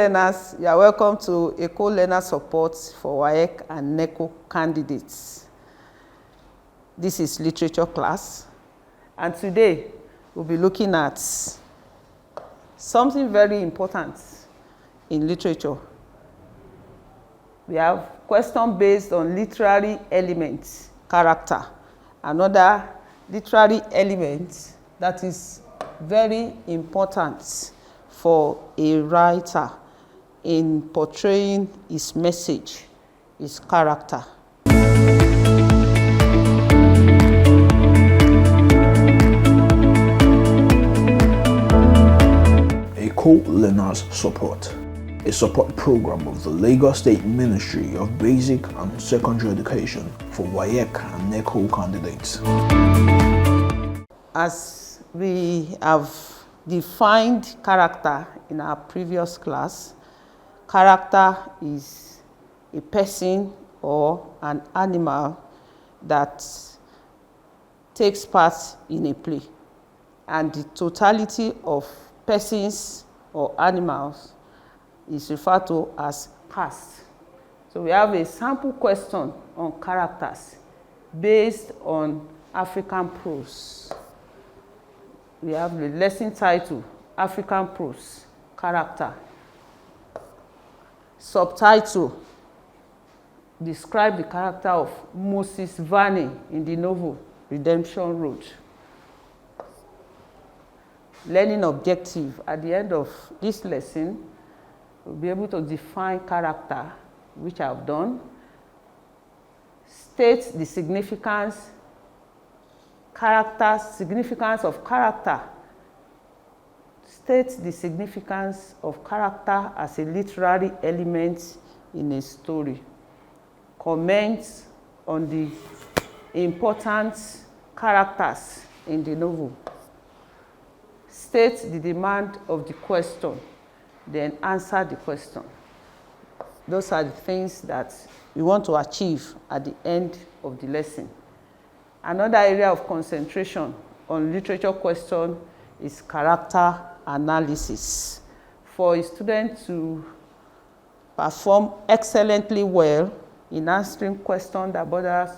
learners, you are welcome to Eko Learners Support for WAEC and NECO candidates. This is literature class, and today we'll be looking at something very important in literature. We have question based on literary elements, character. Another literary element that is very important for a writer in portraying his message is character. Eko Learners Support, a support program of the Lagos State Ministry of Basic and Secondary Education for WAEC and NECO candidates. As we have defined character in our previous class, character is a person or an animal that takes part in a play, and the totality of persons or animals is referred to as cast. So we have a sample question on characters based on African prose. We have the lesson title, African Prose, Character. Subtitle, describe the character of Moses Vani in the novel Redemption Road. Learning objective, at the end of this lesson, we'll be able to define character, which I've done. State the significance of character. State the significance of character as a literary element in a story. Comment on the important characters in the novel. State the demand of the question, then answer the question. Those are the things that we want to achieve at the end of the lesson. Another area of concentration on literature question is character analysis. For a student to perform excellently well in answering questions that borders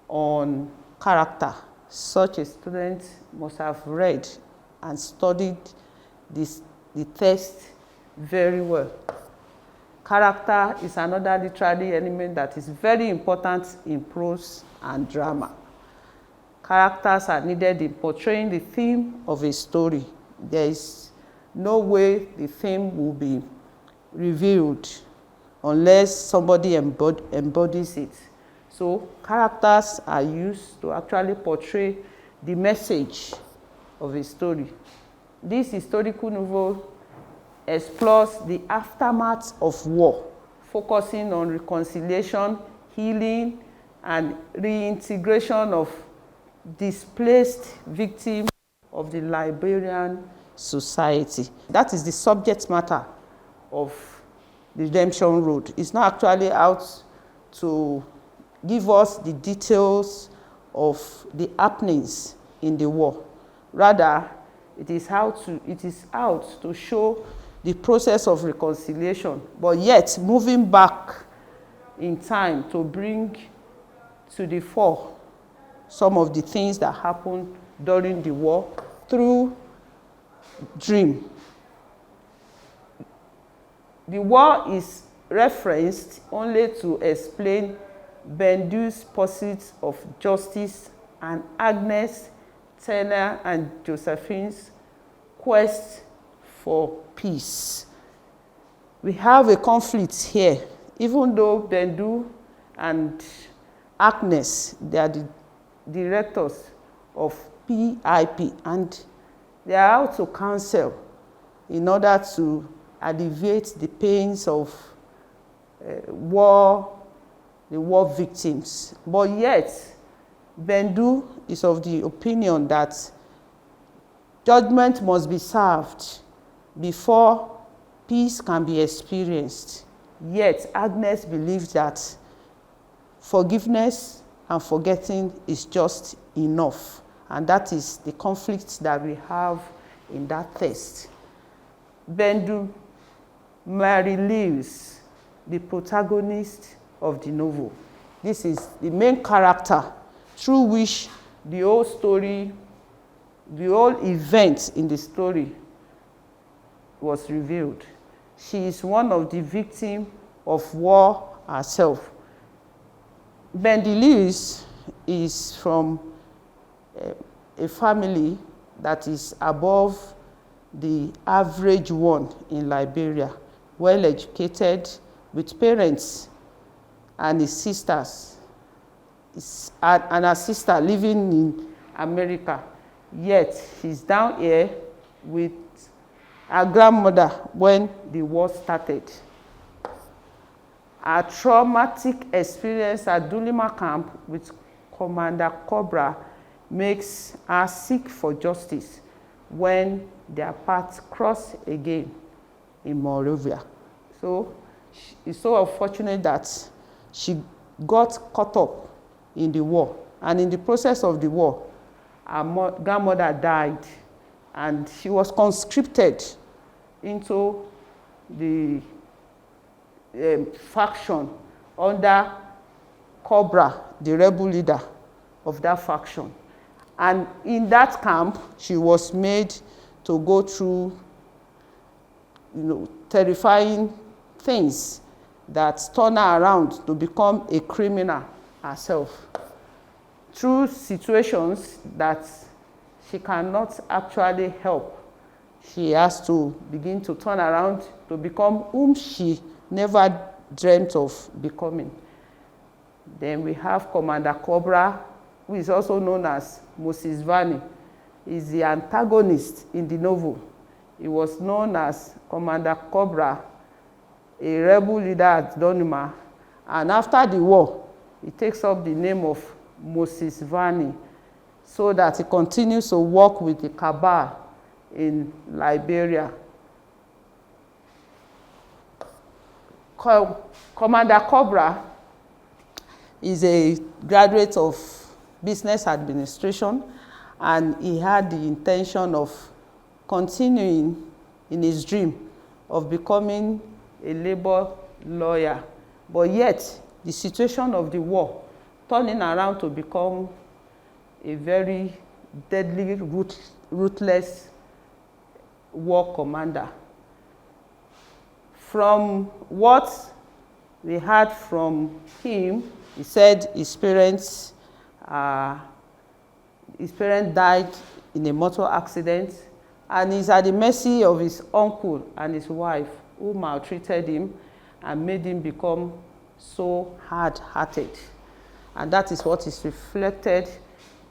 on character, such a student must have read and studied the text very well. Character is another literary element that is very important in prose and drama. Characters are needed in portraying the theme of a story. There is no way the theme will be revealed unless somebody embodies it. So characters are used to actually portray the message of a story. This historical novel explores the aftermath of war, focusing on reconciliation, healing, and reintegration of displaced victims of the Liberian society. That is the subject matter of the Redemption Road. It's not actually out to give us the details of the happenings in the war. Rather, it is out to show the process of reconciliation, but yet moving back in time to bring to the fore some of the things that happened during the war through dream. The war is referenced only to explain Bendu's pursuit of justice and Agnes, Turner, and Josephine's quest for peace. We have a conflict here, even though Bendu and Agnes, they are the directors of PIP, and they are out to counsel in order to alleviate the pains of the war victims. But yet, Bendu is of the opinion that judgment must be served before peace can be experienced. Yet, Agnes believes that forgiveness and forgetting is just enough. And that is the conflict that we have in that text. Bendu Mary Lewis, the protagonist of the novel. This is the main character through which the whole story, the whole event in the story was revealed. She is one of the victims of war herself. Bendy Lewis is from a family that is above the average one in Liberia, well educated, with parents and his sisters, and her sister living in America. Yet he's down here with her grandmother when the war started. A traumatic experience at Dulima camp with Commander Cobra makes her seek for justice when their paths cross again in Monrovia. So it's so unfortunate that she got caught up in the war, and in the process of the war, her grandmother died, and she was conscripted into the faction under Cobra, the rebel leader of that faction. And in that camp, she was made to go through, terrifying things that turn her around to become a criminal herself. Through situations that she cannot actually help, she has to begin to turn around to become whom she never dreamt of becoming. Then we have Commander Cobra, who is also known as Moses Vani. He's the antagonist in the novel. He was known as Commander Cobra, a rebel leader at Donima, and after the war, he takes up the name of Moses Vani so that he continues to work with the cabal in Liberia. Commander Cobra is a graduate of business administration, and he had the intention of continuing in his dream of becoming a labor lawyer. But yet, the situation of the war turning around to become a very deadly, ruthless war commander. From what we heard from him, he said his parents died in a motor accident, and he's at the mercy of his uncle and his wife, who maltreated him and made him become so hard-hearted. And that is what is reflected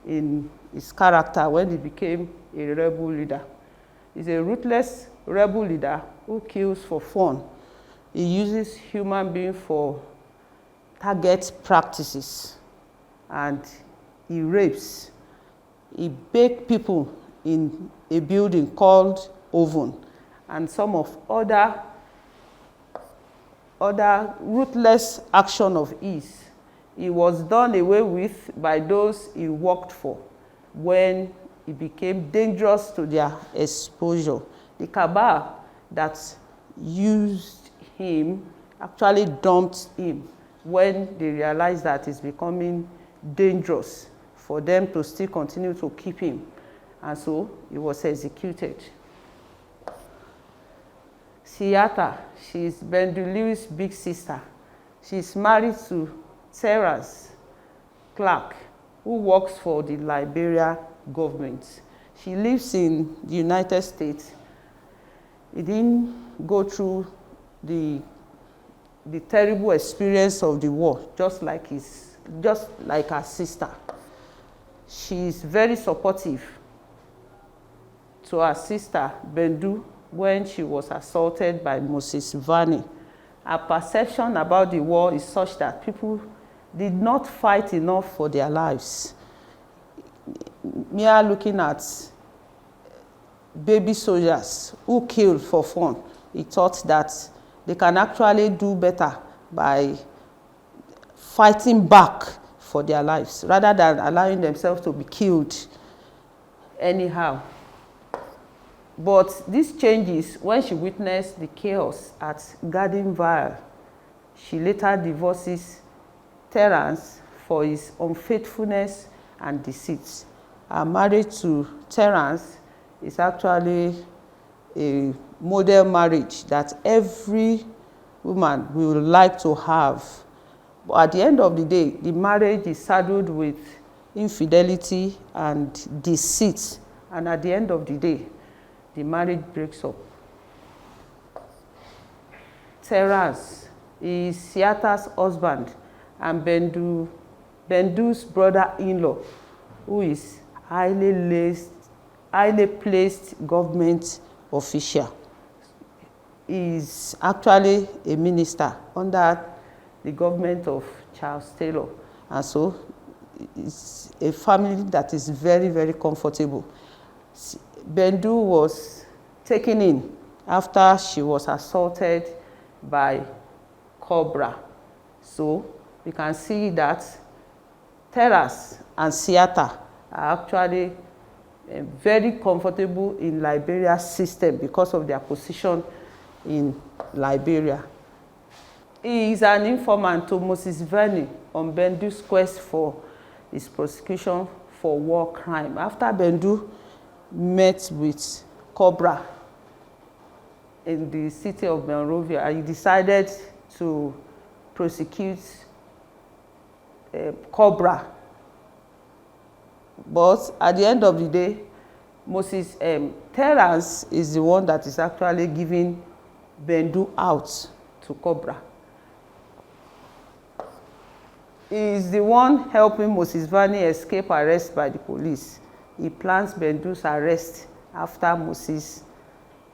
in his character when he became a rebel leader. He's a ruthless rebel leader who kills for fun. He uses human beings for target practices, and he rapes. He bakes people in a building called Oven, and some of other ruthless action of his. He was done away with by those he worked for when he became dangerous to their exposure. The cabal that used him actually dumped him when they realized that it's becoming dangerous for them to still continue to keep him. And so he was executed. Siata, she is Bendu Lewis' big sister. She is married to Terence Clark, who works for the Liberia government. She lives in the United States. He didn't go through the terrible experience of the war, just like her sister. She is very supportive to her sister, Bendu, when she was assaulted by Moses Vani. Her perception about the war is such that people did not fight enough for their lives. Mere looking at baby soldiers who killed for fun, he thought that they can actually do better by fighting back for their lives rather than allowing themselves to be killed anyhow. But this changes when she witnessed the chaos at Garden Vale. She later divorces Terence for his unfaithfulness and deceit. Her marriage to Terence is actually a model marriage that every woman will like to have. But at the end of the day, the marriage is saddled with infidelity and deceit. And at the end of the day, the marriage breaks up. Terence is Siata's husband and Bendu's brother-in-law, who is highly placed government official. He is actually a minister under the government of Charles Taylor. And so it's a family that is very, very comfortable. Bendu was taken in after she was assaulted by Cobra. So we can see that Terence and Siata are actually very comfortable in Liberia's system because of their position in Liberia. He is an informant to Moses Vani on Bendu's quest for his prosecution for war crime. After Bendu met with Cobra in the city of Monrovia, he decided to prosecute Cobra. But at the end of the day, Terence is the one that is actually giving Bendu out to Cobra. He is the one helping Moses Vani escape arrest by the police. He plans Bendu's arrest after Moses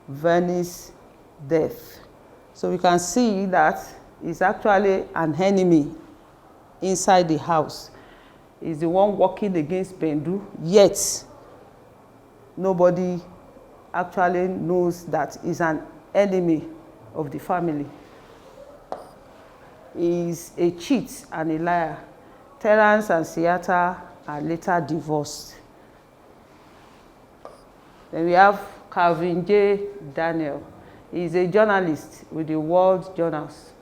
Vani's death. So we can see that he's actually an enemy inside the house. He's the one working against Bendu, yet nobody actually knows that he's an enemy of the family. He's a cheat and a liar. Terence and Siata are later divorced. Then we have Calvin J. Daniel. He's a journalist with the World Journals.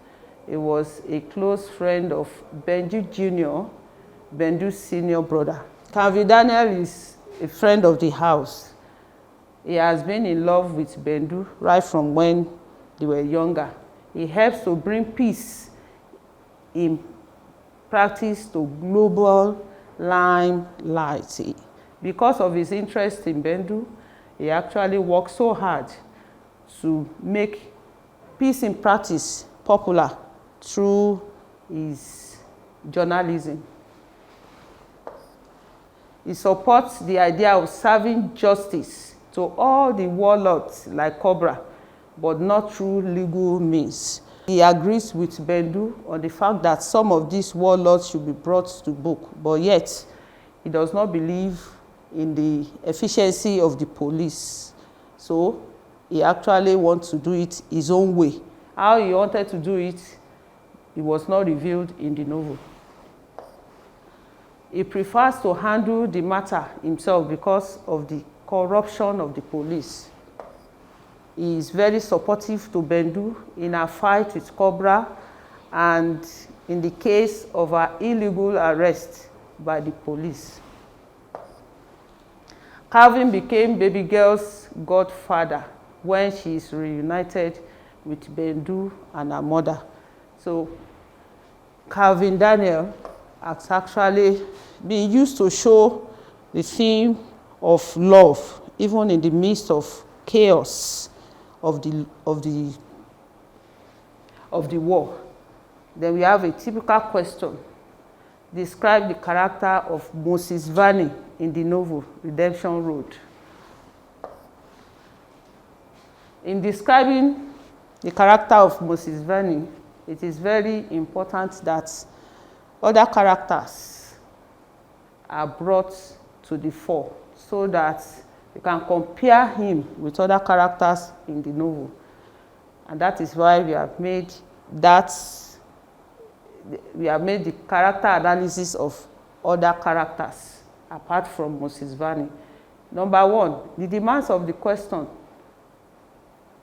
He was a close friend of Bendu Jr., Bendu's senior brother. Calvin Daniel is a friend of the house. He has been in love with Bendu right from when they were younger. He helps to bring peace in practice to global limelight. Because of his interest in Bendu, he actually worked so hard to make peace in practice popular through his journalism. He supports the idea of serving justice to all the warlords like Cobra, but not through legal means. He agrees with Bendu on the fact that some of these warlords should be brought to book, but yet he does not believe in the efficiency of the police. So he actually wants to do it his own way. How he wanted to do it, it was not revealed in the novel. He prefers to handle the matter himself because of the corruption of the police. He is very supportive to Bendu in her fight with Cobra and in the case of her illegal arrest by the police. Calvin became baby girl's godfather when she is reunited with Bendu and her mother. So Calvin Daniel has actually been used to show the theme of love, even in the midst of chaos of the war. Then we have a typical question. Describe the character of Moses Vani in the novel Redemption Road. In describing the character of Moses Vani, it is very important that other characters are brought to the fore so that you can compare him with other characters in the novel. And that is why we have made the character analysis of other characters apart from Moses Vani. Number one, the demands of the question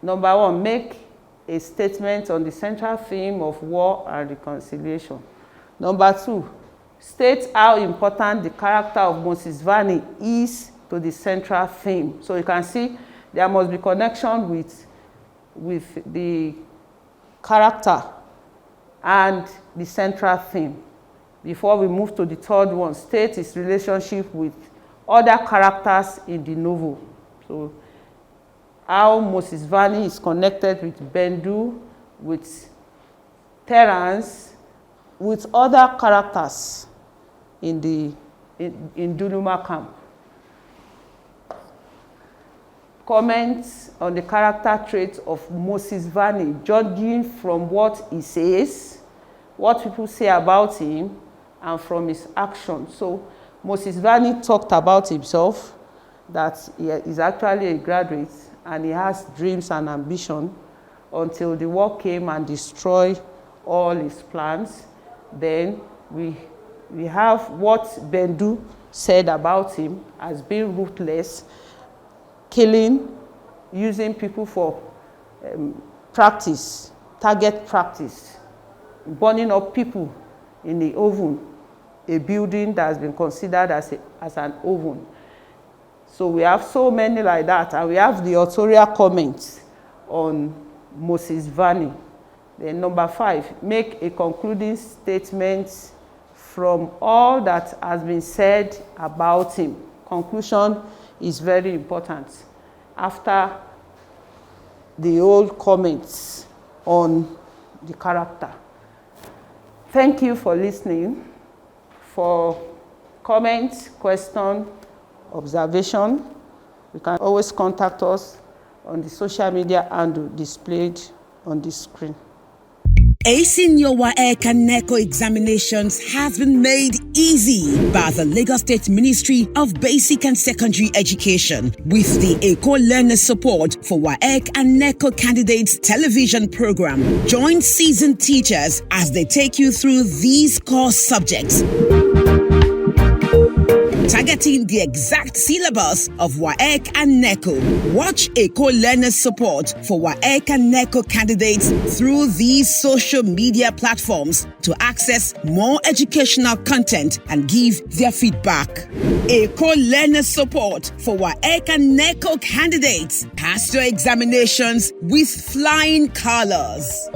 Number 1, make a statement on the central theme of war and reconciliation. Number 2, state how important the character of Mrs. Vani is to the central theme. So you can see there must be connection with the character and the central theme. Before we move to the third one, state its relationship with other characters in the novel. So how Mrs. Vani is connected with Bendu, with Terence, with other characters in Dunuma camp. Comments on the character traits of Moses Vani, judging from what he says, what people say about him, and from his actions. So Moses Vani talked about himself, that he is actually a graduate and he has dreams and ambition until the war came and destroyed all his plans. Then we have what Bendu said about him as being ruthless, killing, using people for practice, target practice, burning up people in the oven, a building that has been considered as an oven. So we have so many like that, and we have the authorial comments on Moses Vani. Then number 5, make a concluding statement from all that has been said about him. Conclusion is very important after the whole comments on the character. Thank you for listening. For comments, question, observation, you can always contact us on the social media handle displayed on the screen. Acing your WAEC and NECO examinations has been made easy by the Lagos State Ministry of Basic and Secondary Education with the Eko Learners Support for WAEC and NECO Candidates television program. Join seasoned teachers as they take you through these core subjects, targeting the exact syllabus of WAEC and NECO. Watch Eko Learners Support for WAEC and NECO candidates through these social media platforms to access more educational content and give their feedback. Eko Learners Support for WAEC and NECO candidates. Pass your examinations with flying colors.